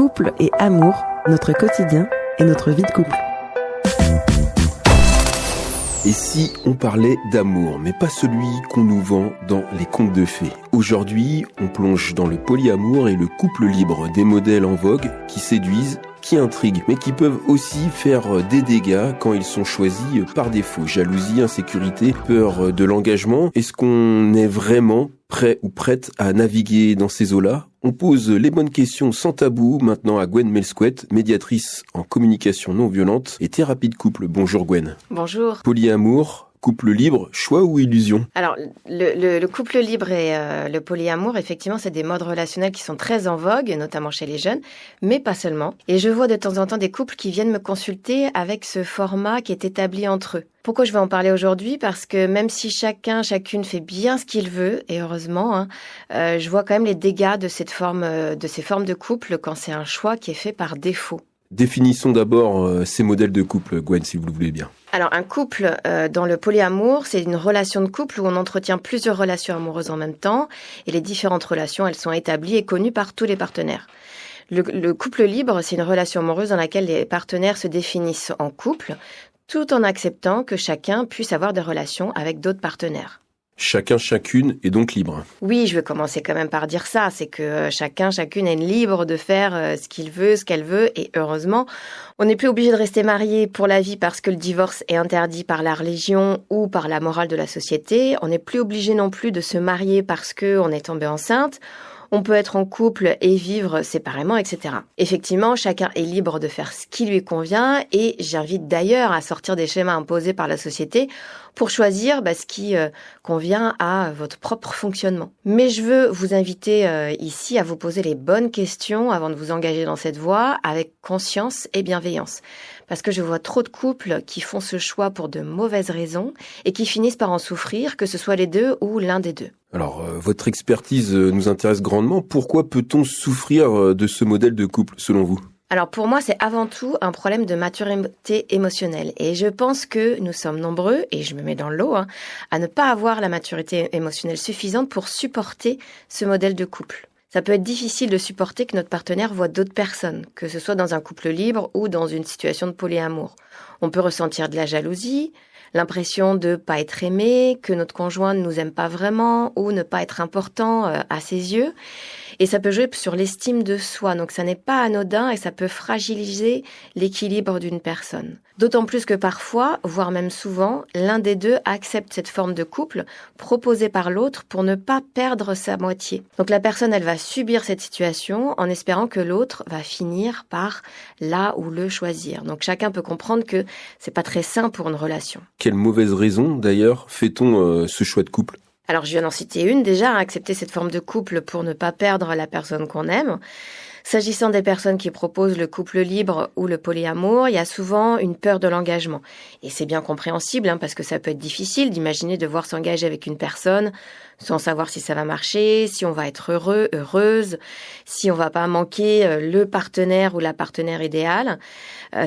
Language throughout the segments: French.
Couple et amour, notre quotidien et notre vie de couple. Et si on parlait d'amour, mais pas celui qu'on nous vend dans les contes de fées? Aujourd'hui, on plonge dans le polyamour et le couple libre, des modèles en vogue qui séduisent, qui intriguent, mais qui peuvent aussi faire des dégâts quand ils sont choisis par défaut. Jalousie, insécurité, peur de l'engagement. Est-ce qu'on est vraiment prêt ou prête à naviguer dans ces eaux-là? On pose les bonnes questions sans tabou maintenant à Gwen Melsquet, médiatrice en communication non violente et thérapie de couple. Bonjour Gwen. Bonjour. Polyamour, couple libre, choix ou illusion? Alors, le couple libre et le polyamour, effectivement, c'est des modes relationnels qui sont très en vogue, notamment chez les jeunes, mais pas seulement. Et je vois de temps en temps des couples qui viennent me consulter avec ce format qui est établi entre eux. Pourquoi je vais en parler aujourd'hui? Parce que même si chacune fait bien ce qu'il veut, et heureusement, je vois quand même les dégâts de ces formes de couple quand c'est un choix qui est fait par défaut. Définissons d'abord ces modèles de couple, Gwen, si vous le voulez bien. Alors, un couple dans le polyamour, c'est une relation de couple où on entretient plusieurs relations amoureuses en même temps, et les différentes relations, elles sont établies et connues par tous les partenaires. Le couple libre, c'est une relation amoureuse dans laquelle les partenaires se définissent en couple, tout en acceptant que chacun puisse avoir des relations avec d'autres partenaires. Chacune est donc libre. Oui, je vais commencer quand même par dire ça, c'est que chacune est libre de faire ce qu'il veut, ce qu'elle veut, et heureusement, on n'est plus obligé de rester marié pour la vie parce que le divorce est interdit par la religion ou par la morale de la société. On n'est plus obligé non plus de se marier parce qu'on est tombé enceinte. On peut être en couple et vivre séparément, etc. Effectivement, chacun est libre de faire ce qui lui convient et j'invite d'ailleurs à sortir des schémas imposés par la société pour choisir ce qui convient à votre propre fonctionnement. Mais je veux vous inviter ici à vous poser les bonnes questions avant de vous engager dans cette voie avec conscience et bienveillance. Parce que je vois trop de couples qui font ce choix pour de mauvaises raisons et qui finissent par en souffrir, que ce soit les deux ou l'un des deux. Alors, votre expertise nous intéresse grandement. Pourquoi peut-on souffrir de ce modèle de couple, selon vous ? Alors pour moi, c'est avant tout un problème de maturité émotionnelle. Et je pense que nous sommes nombreux, et je me mets dans le lot, à ne pas avoir la maturité émotionnelle suffisante pour supporter ce modèle de couple. Ça peut être difficile de supporter que notre partenaire voit d'autres personnes, que ce soit dans un couple libre ou dans une situation de polyamour. On peut ressentir de la jalousie, l'impression de pas être aimé, que notre conjoint ne nous aime pas vraiment ou ne pas être important à ses yeux. Et ça peut jouer sur l'estime de soi. Donc ça n'est pas anodin et ça peut fragiliser l'équilibre d'une personne. D'autant plus que parfois, voire même souvent, l'un des deux accepte cette forme de couple proposée par l'autre pour ne pas perdre sa moitié. Donc la personne, elle va subir cette situation en espérant que l'autre va finir par là ou le choisir. Donc chacun peut comprendre que c'est pas très sain pour une relation. Quelle mauvaise raison, d'ailleurs, fait-on ce choix de couple ? Alors, je viens d'en citer une déjà, accepter cette forme de couple pour ne pas perdre la personne qu'on aime. S'agissant des personnes qui proposent le couple libre ou le polyamour, il y a souvent une peur de l'engagement. Et c'est bien compréhensible, parce que ça peut être difficile d'imaginer devoir s'engager avec une personne sans savoir si ça va marcher, si on va être heureux, heureuse, si on va pas manquer le partenaire ou la partenaire idéale.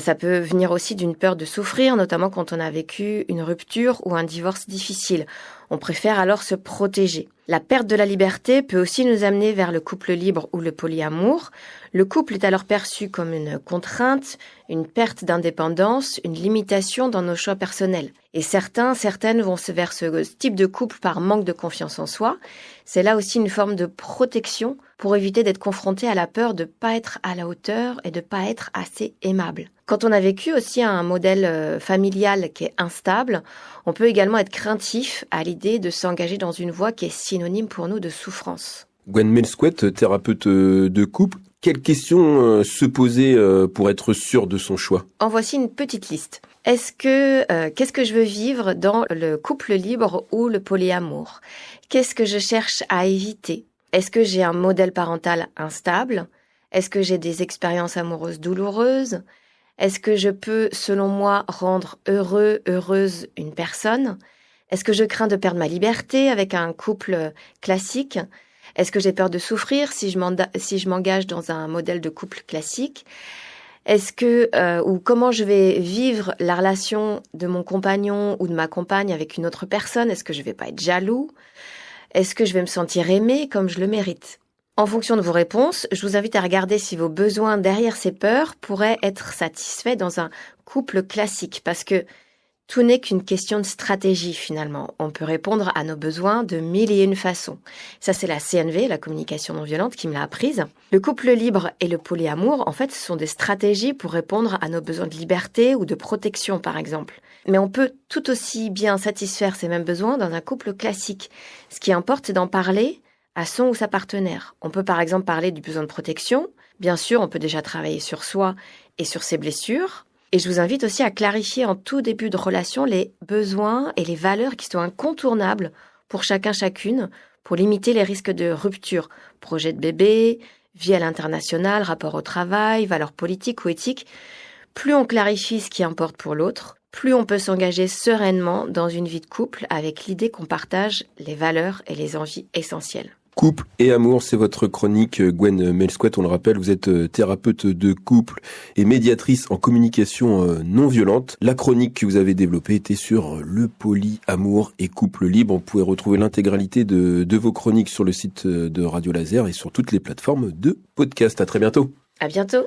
Ça peut venir aussi d'une peur de souffrir, notamment quand on a vécu une rupture ou un divorce difficile. On préfère alors se protéger. La perte de la liberté peut aussi nous amener vers le couple libre ou le polyamour. Le couple est alors perçu comme une contrainte, une perte d'indépendance, une limitation dans nos choix personnels. Et certaines vont vers ce type de couple par manque de confiance en soi. C'est là aussi une forme de protection pour éviter d'être confronté à la peur de ne pas être à la hauteur et de ne pas être assez aimable. Quand on a vécu aussi un modèle familial qui est instable, on peut également être craintif à l'idée de s'engager dans une voie qui est synonyme pour nous de souffrance. Gwen Melsquet, thérapeute de couple, quelles questions se poser pour être sûr de son choix ? En voici une petite liste. Qu'est-ce que je veux vivre dans le couple libre ou le polyamour ? Qu'est-ce que je cherche à éviter ? Est-ce que j'ai un modèle parental instable ? Est-ce que j'ai des expériences amoureuses douloureuses ? Est-ce que je peux, selon moi, rendre heureuse une personne ? Est-ce que je crains de perdre ma liberté avec un couple classique ? Est-ce que j'ai peur de souffrir si je m'engage dans un modèle de couple classique ? Ou comment je vais vivre la relation de mon compagnon ou de ma compagne avec une autre personne ? Est-ce que je vais pas être jaloux ? Est-ce que je vais me sentir aimée comme je le mérite ? En fonction de vos réponses, je vous invite à regarder si vos besoins derrière ces peurs pourraient être satisfaits dans un couple classique, parce que tout n'est qu'une question de stratégie finalement. On peut répondre à nos besoins de 1001 façons. Ça, c'est la CNV, la communication non violente, qui me l'a apprise. Le couple libre et le polyamour, en fait, ce sont des stratégies pour répondre à nos besoins de liberté ou de protection, par exemple. Mais on peut tout aussi bien satisfaire ces mêmes besoins dans un couple classique. Ce qui importe, c'est d'en parler à son ou sa partenaire. On peut par exemple parler du besoin de protection. Bien sûr, on peut déjà travailler sur soi et sur ses blessures. Et je vous invite aussi à clarifier en tout début de relation les besoins et les valeurs qui sont incontournables pour chacune, pour limiter les risques de rupture. Projet de bébé, vie à l'international, rapport au travail, valeurs politiques ou éthiques. Plus on clarifie ce qui importe pour l'autre, plus on peut s'engager sereinement dans une vie de couple avec l'idée qu'on partage les valeurs et les envies essentielles. Couple et amour, c'est votre chronique. Gwen Melsquet, on le rappelle, vous êtes thérapeute de couple et médiatrice en communication non violente. La chronique que vous avez développée était sur le polyamour et couple libre. On pouvait retrouver l'intégralité de vos chroniques sur le site de Radio Laser et sur toutes les plateformes de podcast. À très bientôt. À bientôt.